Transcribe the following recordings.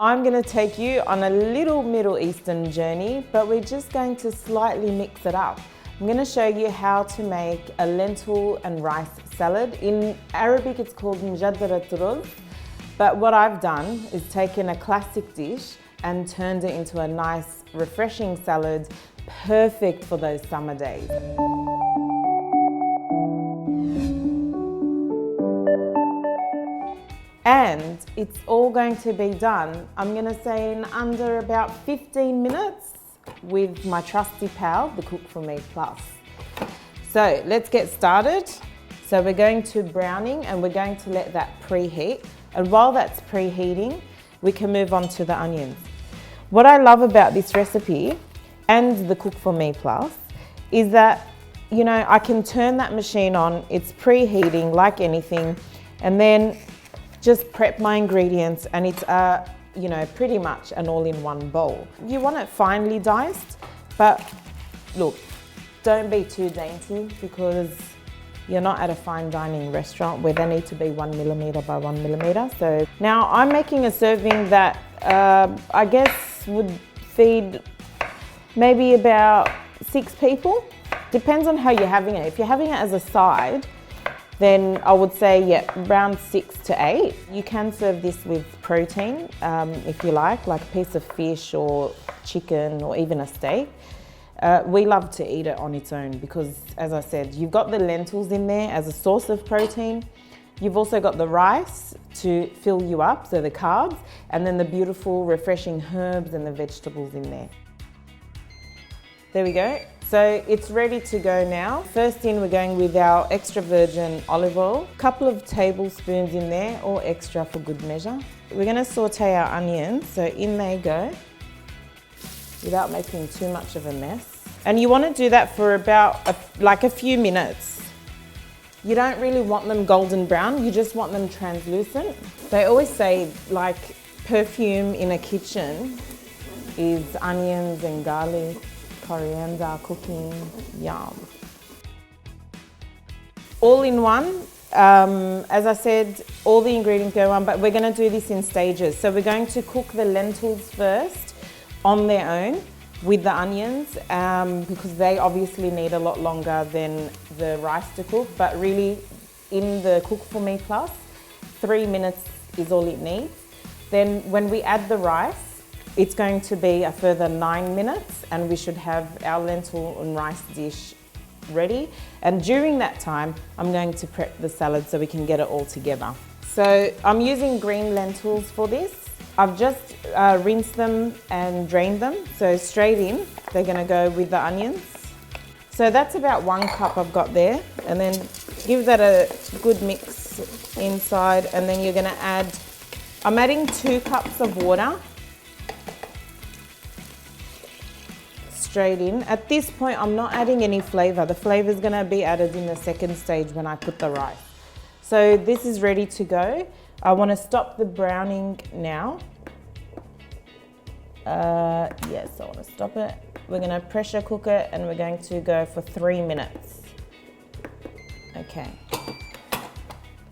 I'm going to take you on a little Middle Eastern journey, but we're just going to slightly mix it up. I'm going to show you how to make a lentil and rice salad. In Arabic it's called mjaddarat ruz, but what I've done is taken a classic dish and turned it into a nice refreshing salad, perfect for those summer days. And it's all going to be done, I'm going to say, in under about 15 minutes with my trusty pal, the Cook For Me Plus. So let's get started. So we're going to browning and we're going to let that preheat. And while that's preheating, we can move on to the onions. What I love about this recipe and the Cook For Me Plus is that, you know, I can turn that machine on, it's preheating like anything, and then just prep my ingredients and it's you know, pretty much an all-in-one bowl. You want it finely diced, but look, don't be too dainty because you're not at a fine dining restaurant where they need to be 1 millimeter by 1 millimeter. So now I'm making a serving that I guess would feed maybe about 6 people. Depends on how you're having it. If you're having it as a side, then I would say, yeah, around 6 to 8. You can serve this with protein if you like a piece of fish or chicken or even a steak. We love to eat it on its own because, as I said, you've got the lentils in there as a source of protein. You've also got the rice to fill you up, so the carbs, and then the beautiful, refreshing herbs and the vegetables in there. There we go. So it's ready to go now. First in, we're going with our extra virgin olive oil. A couple of tablespoons in there, all extra for good measure. We're going to saute our onions, so in they go, without making too much of a mess. And you want to do that for about a few minutes. You don't really want them golden brown, you just want them translucent. They always say, like, perfume in a kitchen is onions and garlic, coriander, cooking, yum. All in one, as I said, all the ingredients go on, but we're going to do this in stages. So we're going to cook the lentils first on their own with the onions because they obviously need a lot longer than the rice to cook, but really in the Cook For Me Plus, 3 minutes is all it needs. Then when we add the rice, it's going to be a further 9 minutes and we should have our lentil and rice dish ready. And during that time, I'm going to prep the salad so we can get it all together. So I'm using green lentils for this. I've just rinsed them and drained them. So straight in, they're gonna go with the onions. So that's about 1 cup I've got there. And then give that a good mix inside. And then you're gonna add, I'm adding 2 cups of water. Straight in. At this point, I'm not adding any flavour. The flavour is going to be added in the second stage when I put the rice. So this is ready to go. I want to stop the browning now. Yes, I want to stop it. We're going to pressure cook it and we're going to go for 3 minutes. Okay.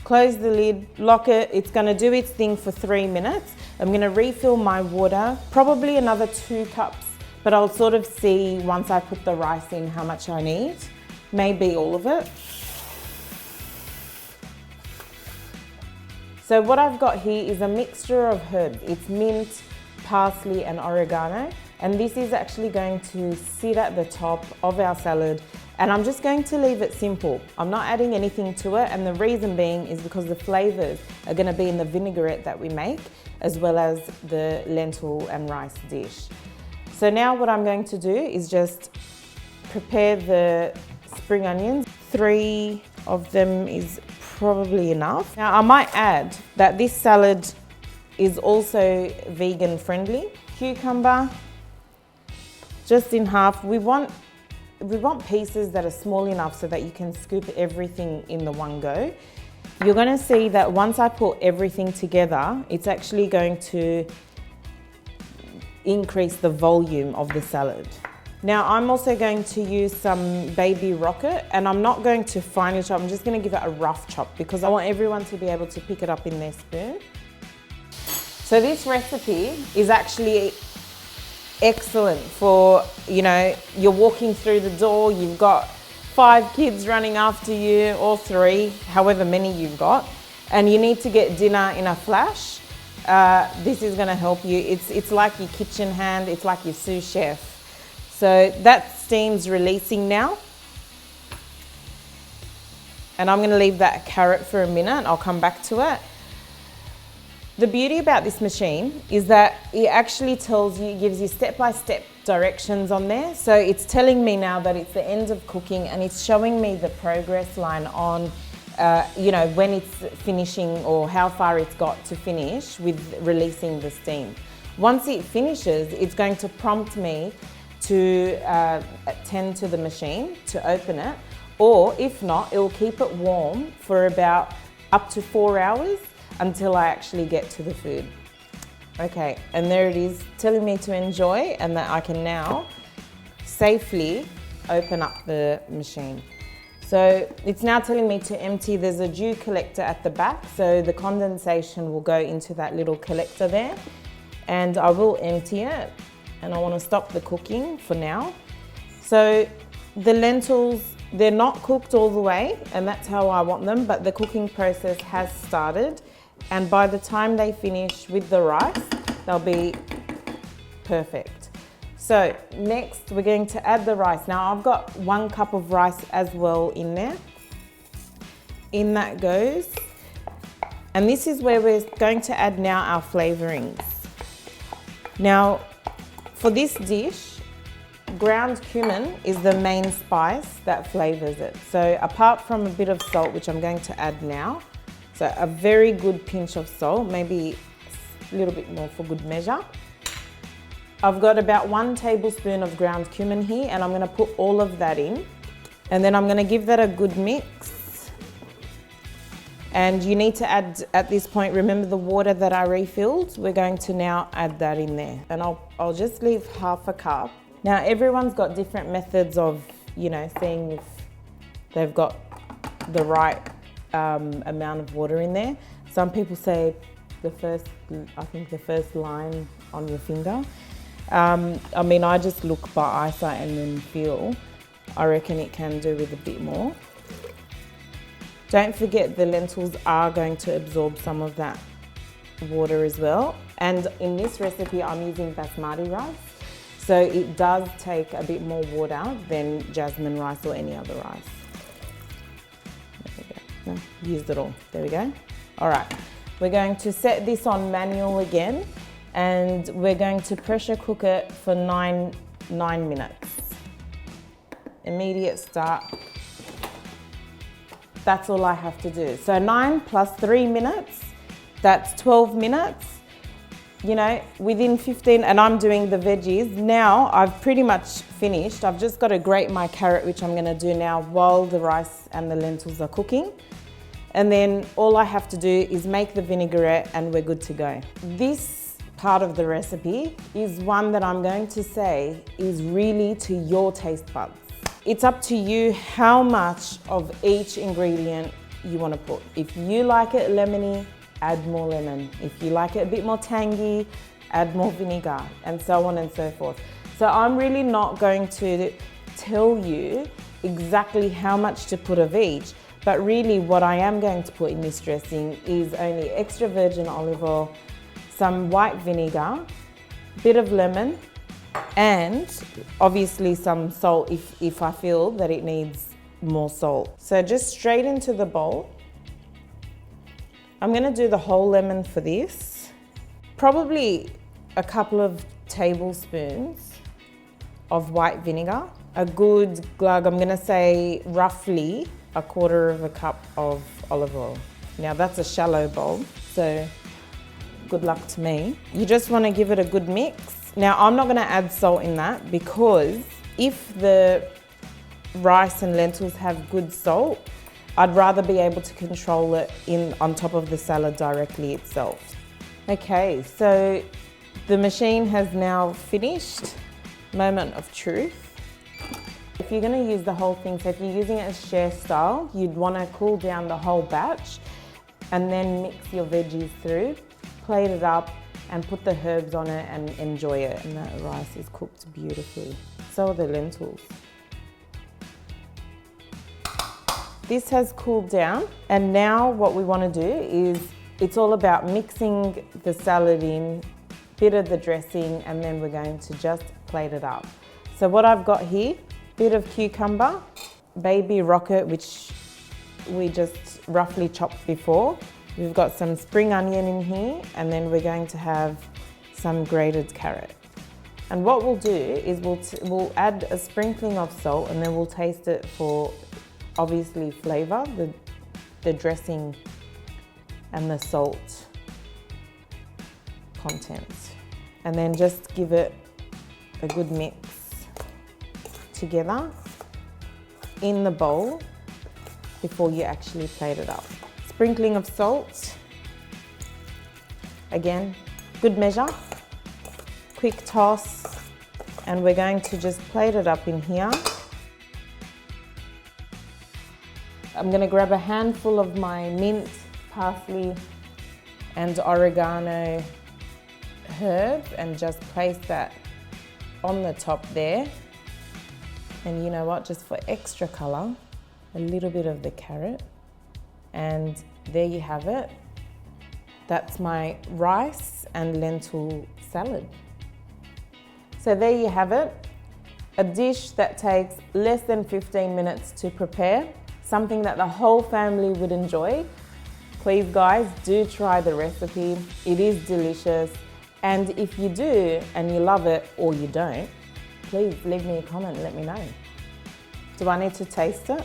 Close the lid, lock it. It's going to do its thing for 3 minutes. I'm going to refill my water, probably another 2 cups. But I'll sort of see once I put the rice in how much I need, maybe all of it. So what I've got here is a mixture of herbs. It's mint, parsley and oregano. And this is actually going to sit at the top of our salad. And I'm just going to leave it simple. I'm not adding anything to it. And the reason being is because the flavors are gonna be in the vinaigrette that we make, as well as the lentil and rice dish. So now what I'm going to do is just prepare the spring onions. 3 of them is probably enough. Now I might add that this salad is also vegan friendly. Cucumber, just in half. We want pieces that are small enough so that you can scoop everything in the one go. You're going to see that once I put everything together, it's actually going to increase the volume of the salad. Now I'm also going to use some baby rocket and I'm not going to finely chop, I'm just going to give it a rough chop because I want everyone to be able to pick it up in their spoon. So So this recipe is actually excellent for, you know, you're walking through the door, you've got 5 kids running after you, or 3, however many you've got, and you need to get dinner in a flash. This is going to help you. It's like your kitchen hand, it's like your sous chef. So that steam's releasing now. And I'm going to leave that carrot for a minute. I'll come back to it. The beauty about this machine is that it actually tells you, gives you step-by-step directions on there. So it's telling me now that it's the end of cooking, and it's showing me the progress line on, you know, when it's finishing or how far it's got to finish with releasing the steam. Once it finishes, it's going to prompt me to tend to the machine to open it, or if not, it will keep it warm for about up to 4 hours until I actually get to the food. Okay, and there it is, telling me to enjoy, and that I can now safely open up the machine. So it's now telling me to empty. There's a dew collector at the back, so the condensation will go into that little collector there, and I will empty it, and I want to stop the cooking for now. So the lentils, they're not cooked all the way, and that's how I want them, but the cooking process has started, and by the time they finish with the rice, they'll be perfect. So next we're going to add the rice. Now I've got 1 cup of rice as well in there. In that goes. And this is where we're going to add now our flavorings. Now for this dish, ground cumin is the main spice that flavors it. So apart from a bit of salt, which I'm going to add now, so a very good pinch of salt, maybe a little bit more for good measure. I've got about 1 tablespoon of ground cumin here, and I'm going to put all of that in, and then I'm going to give that a good mix. And you need to add, at this point, remember the water that I refilled? We're going to now add that in there, and I'll just leave 1/2 cup. Now everyone's got different methods of, you know, seeing if they've got the right amount of water in there. Some people say the first line on your finger. I mean, I just look by eyesight and then feel. I reckon it can do with a bit more. Don't forget the lentils are going to absorb some of that water as well. And in this recipe, I'm using basmati rice. So it does take a bit more water than jasmine rice or any other rice. There we go. No, used it all. There we go. All right. We're going to set this on manual again, and we're going to pressure cook it for 9 minutes. Immediate start. That's all I have to do. So 9 plus 3 minutes, that's 12 minutes. You know, within 15, and I'm doing the veggies. Now I've pretty much finished. I've just got to grate my carrot, which I'm going to do now while the rice and the lentils are cooking. And then all I have to do is make the vinaigrette and we're good to go. This part of the recipe is one that I'm going to say is really to your taste buds. It's up to you how much of each ingredient you want to put. If you like it lemony, add more lemon. If you like it a bit more tangy, add more vinegar, and so on and so forth. So I'm really not going to tell you exactly how much to put of each, but really what I am going to put in this dressing is only extra virgin olive oil, some white vinegar, bit of lemon, and obviously some salt if I feel that it needs more salt. So just straight into the bowl. I'm going to do the whole lemon for this. Probably a couple of tablespoons of white vinegar. A good glug, I'm going to say roughly 1/4 cup of olive oil. Now that's a shallow bowl, so good luck to me. You just want to give it a good mix. Now I'm not going to add salt in that, because if the rice and lentils have good salt, I'd rather be able to control it on top of the salad directly itself. Okay, so the machine has now finished. Moment of truth. If you're going to use the whole thing, so if you're using it as share style, you'd want to cool down the whole batch and then mix your veggies through, plate it up, and put the herbs on it and enjoy it. And that rice is cooked beautifully. So are the lentils. This has cooled down, and now what we want to do is, it's all about mixing the salad in, bit of the dressing, and then we're going to just plate it up. So what I've got here, bit of cucumber, baby rocket, which we just roughly chopped before. We've got some spring onion in here, and then we're going to have some grated carrot. And what we'll do is we'll add a sprinkling of salt, and then we'll taste it for obviously flavour, the dressing and the salt content. And then just give it a good mix together in the bowl before you actually plate it up. Sprinkling of salt, again, good measure, quick toss, and we're going to just plate it up in here. I'm going to grab a handful of my mint, parsley and oregano herb and just place that on the top there. And you know what, just for extra colour, a little bit of the carrot. And there you have it. That's my rice and lentil salad. So there you have it. A dish that takes less than 15 minutes to prepare. Something that the whole family would enjoy. Please guys, do try the recipe. It is delicious. And if you do and you love it or you don't, please leave me a comment and let me know. Do I need to taste it?